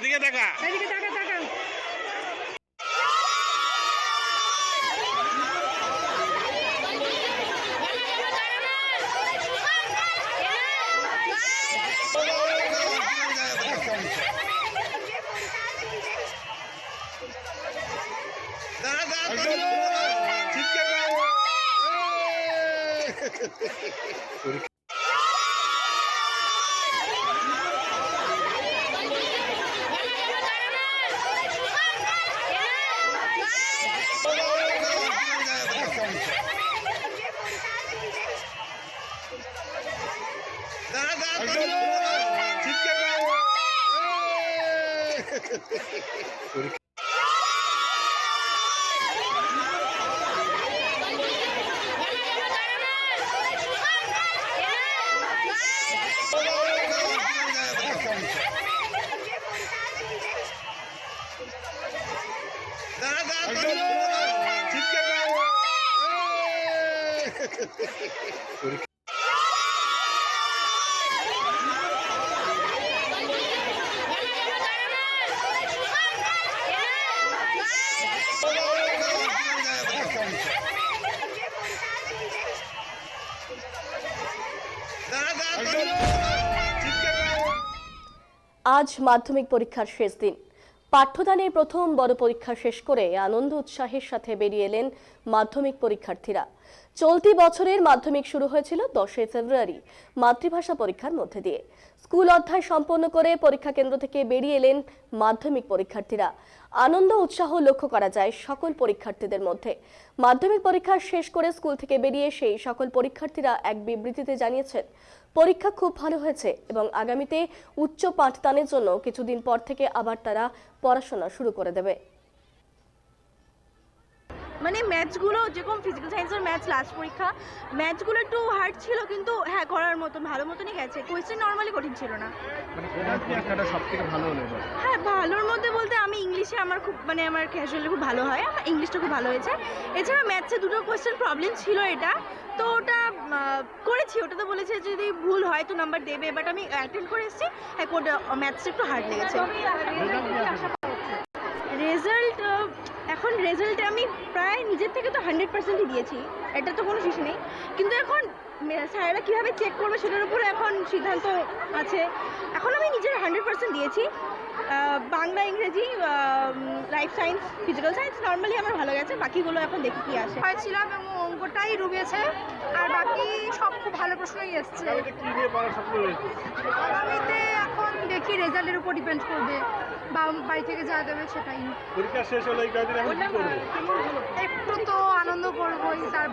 এদিকে দেখা, এদিকে তাকা তাকা। আজ মাধ্যমিক পরীক্ষার শেষ দিন। পাঠ্যদানের প্রথম বড় পরীক্ষা শেষ করে আনন্দ উৎসাহের সাথে বেরিয়ে এলেন মাধ্যমিক পরীক্ষার্থীরা। চলতি বছরের মাধ্যমিক শুরু হয়েছিল 10 ফেব্রুয়ারি মাতৃভাষা পরীক্ষার মধ্যে দিয়ে। স্কুল অধ্যায় সম্পন্ন করে পরীক্ষা কেন্দ্র থেকে বেরিয়ে এলেন মাধ্যমিক পরীক্ষার্থীরা। আনন্দ উৎসাহ লক্ষ্য করা যায় সকল পরীক্ষার্থীদের মধ্যে। মাধ্যমিক পরীক্ষা শেষ করে স্কুল থেকে বেরিয়ে সেই সকল পরীক্ষার্থীরা এক বিবৃতিতে জানিয়েছেন, পরীক্ষা খুব ভালো হয়েছে এবং আগামীতে উচ্চ পাঠদানের জন্য কিছুদিন পর থেকে আবার তারা পড়াশোনা শুরু করে দেবে। মানে ম্যাথসগুলো যেরকম ফিজিক্যাল সায়েন্সের ম্যাথস লাস্ট পরীক্ষা, ম্যাথসগুলো একটু হার্ড ছিল কিন্তু হ্যাঁ করার মতন ভালো মতনই গেছে। কোয়েশ্চেন নর্মালি কঠিন ছিল না। মানে কোন পরীক্ষাটা সবথেকে ভালো হলো এবার? হ্যাঁ ভালোর মধ্যে বলতে আমি ইংলিশে আমার খুব আমার ক্যাজুয়ালি খুব ভালো হয়, আমার ইংলিশটা খুব ভালো হয়েছে। এছাড়া ম্যাথসে দুটো কোয়েশ্চেন প্রবলেম ছিল, এটা তো ওটা করেছি, ওটা তো বলেছে যদি ভুল হয় তো নাম্বার দেবে, বাট আমি অ্যাটেন্ড করে এসেছি। হ্যাঁ ম্যাথসটা একটু হার্ড লেগেছে। রেজাল্ট এখন রেজাল্টে আমি প্রায় নিজের থেকে তো 100%ই দিয়েছি, এটা তো কোনো কিছু নেই, কিন্তু এখন স্যারেরা কীভাবে চেক করবে সেটার উপরে এখন সিদ্ধান্ত আছে। এখন আমি নিজের 100% দিয়েছি। বাংলা, ইংরেজি, life science, physical science normally আমার ভালো গেছে, বাকিগুলো এখন দেখি কী আসে। হয়েছিলাম এবং অঙ্কটাই রুবেছে, আর বাকি সব খুব ভালো প্রশ্নই এসছে। আগামীতে এখন দেখি রেজাল্টের উপর ডিপেন্ড করবে, বা বাড়ি থেকে যা দেবে সেটাই। পরীক্ষা শেষ হলে এই কয়েকদিন এখন কি করবে? একটু তো আনন্দ করবোই, তার